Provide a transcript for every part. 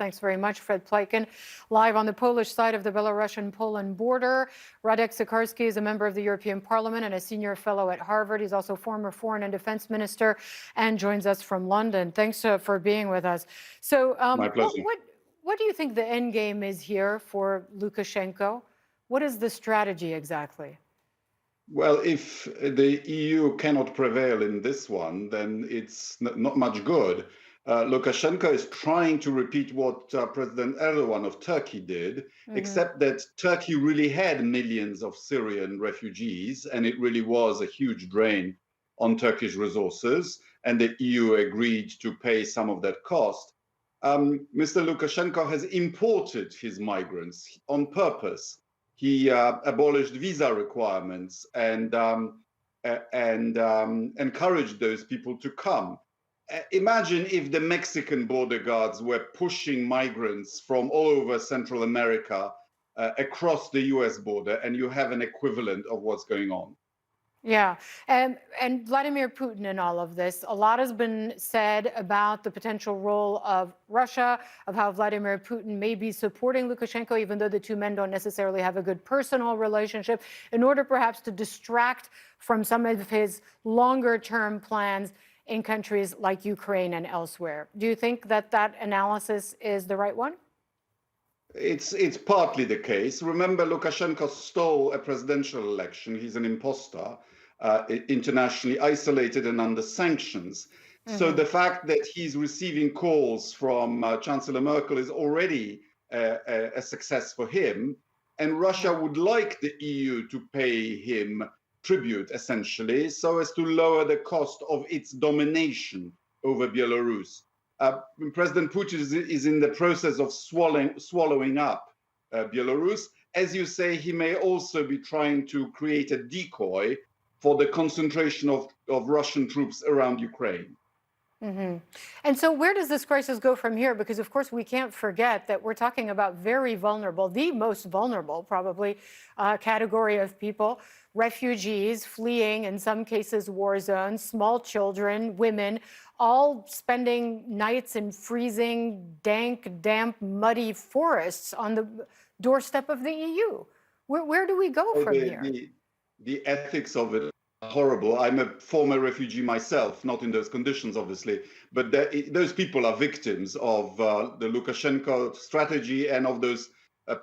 Thanks very much, Fred Pleitgen. Live on the Polish side of the Belarusian-Poland border, Radek Sikorski is a member of the European Parliament and a senior fellow at Harvard. He's also former foreign and defense minister and joins us from London. Thanks for being with us. So My pleasure. what do you think the end game is here for Lukashenko? What is the strategy exactly? Well, if the EU cannot prevail in this one, then it's not much good. Lukashenko is trying to repeat what President Erdogan of Turkey did, except that Turkey really had millions of Syrian refugees, and it really was a huge drain on Turkish resources, and the EU agreed to pay some of that cost. Mr. Lukashenko has imported his migrants on purpose. He abolished visa requirements and encouraged those people to come. Imagine if the Mexican border guards were pushing migrants from all over Central America across the US border, and you have an equivalent of what's going on. Yeah, and Vladimir Putin in all of this. A lot has been said about the potential role of Russia, of how Vladimir Putin may be supporting Lukashenko, even though the two men don't necessarily have a good personal relationship, in order perhaps to distract from some of his longer-term plans in countries like Ukraine and elsewhere. Do you think that that analysis is the right one? It's partly the case. Remember, Lukashenko stole a presidential election. He's an imposter, internationally isolated and under sanctions. So the fact that he's receiving calls from Chancellor Merkel is already a success for him. And Russia would like the EU to pay him tribute, essentially, so as to lower the cost of its domination over Belarus. President Putin is in the process of swallowing up Belarus. As you say, he may also be trying to create a decoy for the concentration of Russian troops around Ukraine. And so where does this crisis go from here? Because, of course, we can't forget that we're talking about very vulnerable, the most vulnerable, probably, category of people, refugees fleeing, in some cases, war zones, small children, women, all spending nights in freezing, dank, damp, muddy forests on the doorstep of the EU. Where do we go from here? The ethics of it are horrible. I'm a former refugee myself, not in those conditions, obviously, but those people are victims of the Lukashenko strategy and of those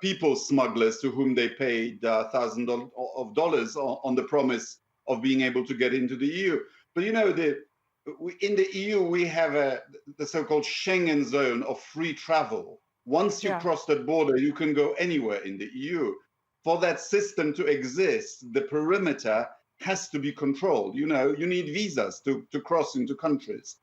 people smugglers to whom they paid thousands of dollars on the promise of being able to get into the EU. But you know, in the EU, we have the so-called Schengen zone of free travel. Once you cross that border, you can go anywhere in the EU. For that system to exist, the perimeter has to be controlled. You know, you need visas to cross into countries.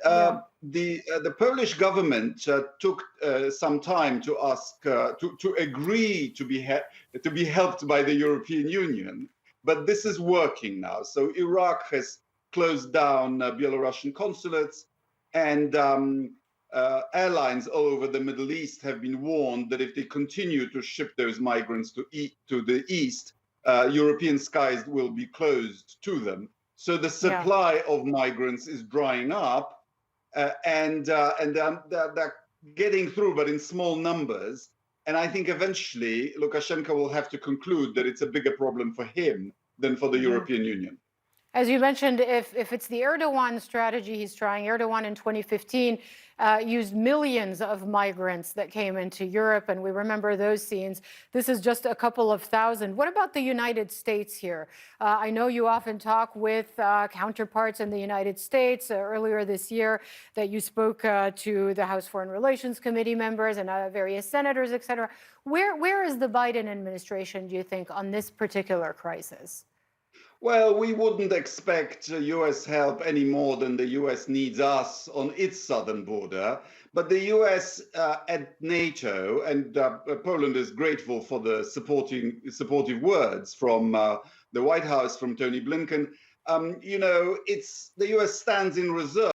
The Polish government took some time to ask to agree to be helped by the European Union, but this is working now. So Iraq has closed down Belarusian consulates, and airlines all over the Middle East have been warned that if they continue to ship those migrants to the east, European skies will be closed to them. So the supply of migrants is drying up, and they're getting through, but in small numbers. And I think eventually Lukashenko will have to conclude that it's a bigger problem for him than for the European Union. As you mentioned, if it's the Erdogan strategy he's trying, Erdogan in 2015 used millions of migrants that came into Europe, and we remember those scenes. This is just a couple of thousand. What about the United States here? I know you often talk with counterparts in the United States. Earlier this year that you spoke to the House Foreign Relations Committee members and various senators, et cetera. Where is the Biden administration, do you think, on this particular crisis? Well, we wouldn't expect US help any more than the US needs us on its southern border. But the US at NATO, and Poland is grateful for the supportive words from the White House, from Tony Blinken. You know, the US stands in reserve.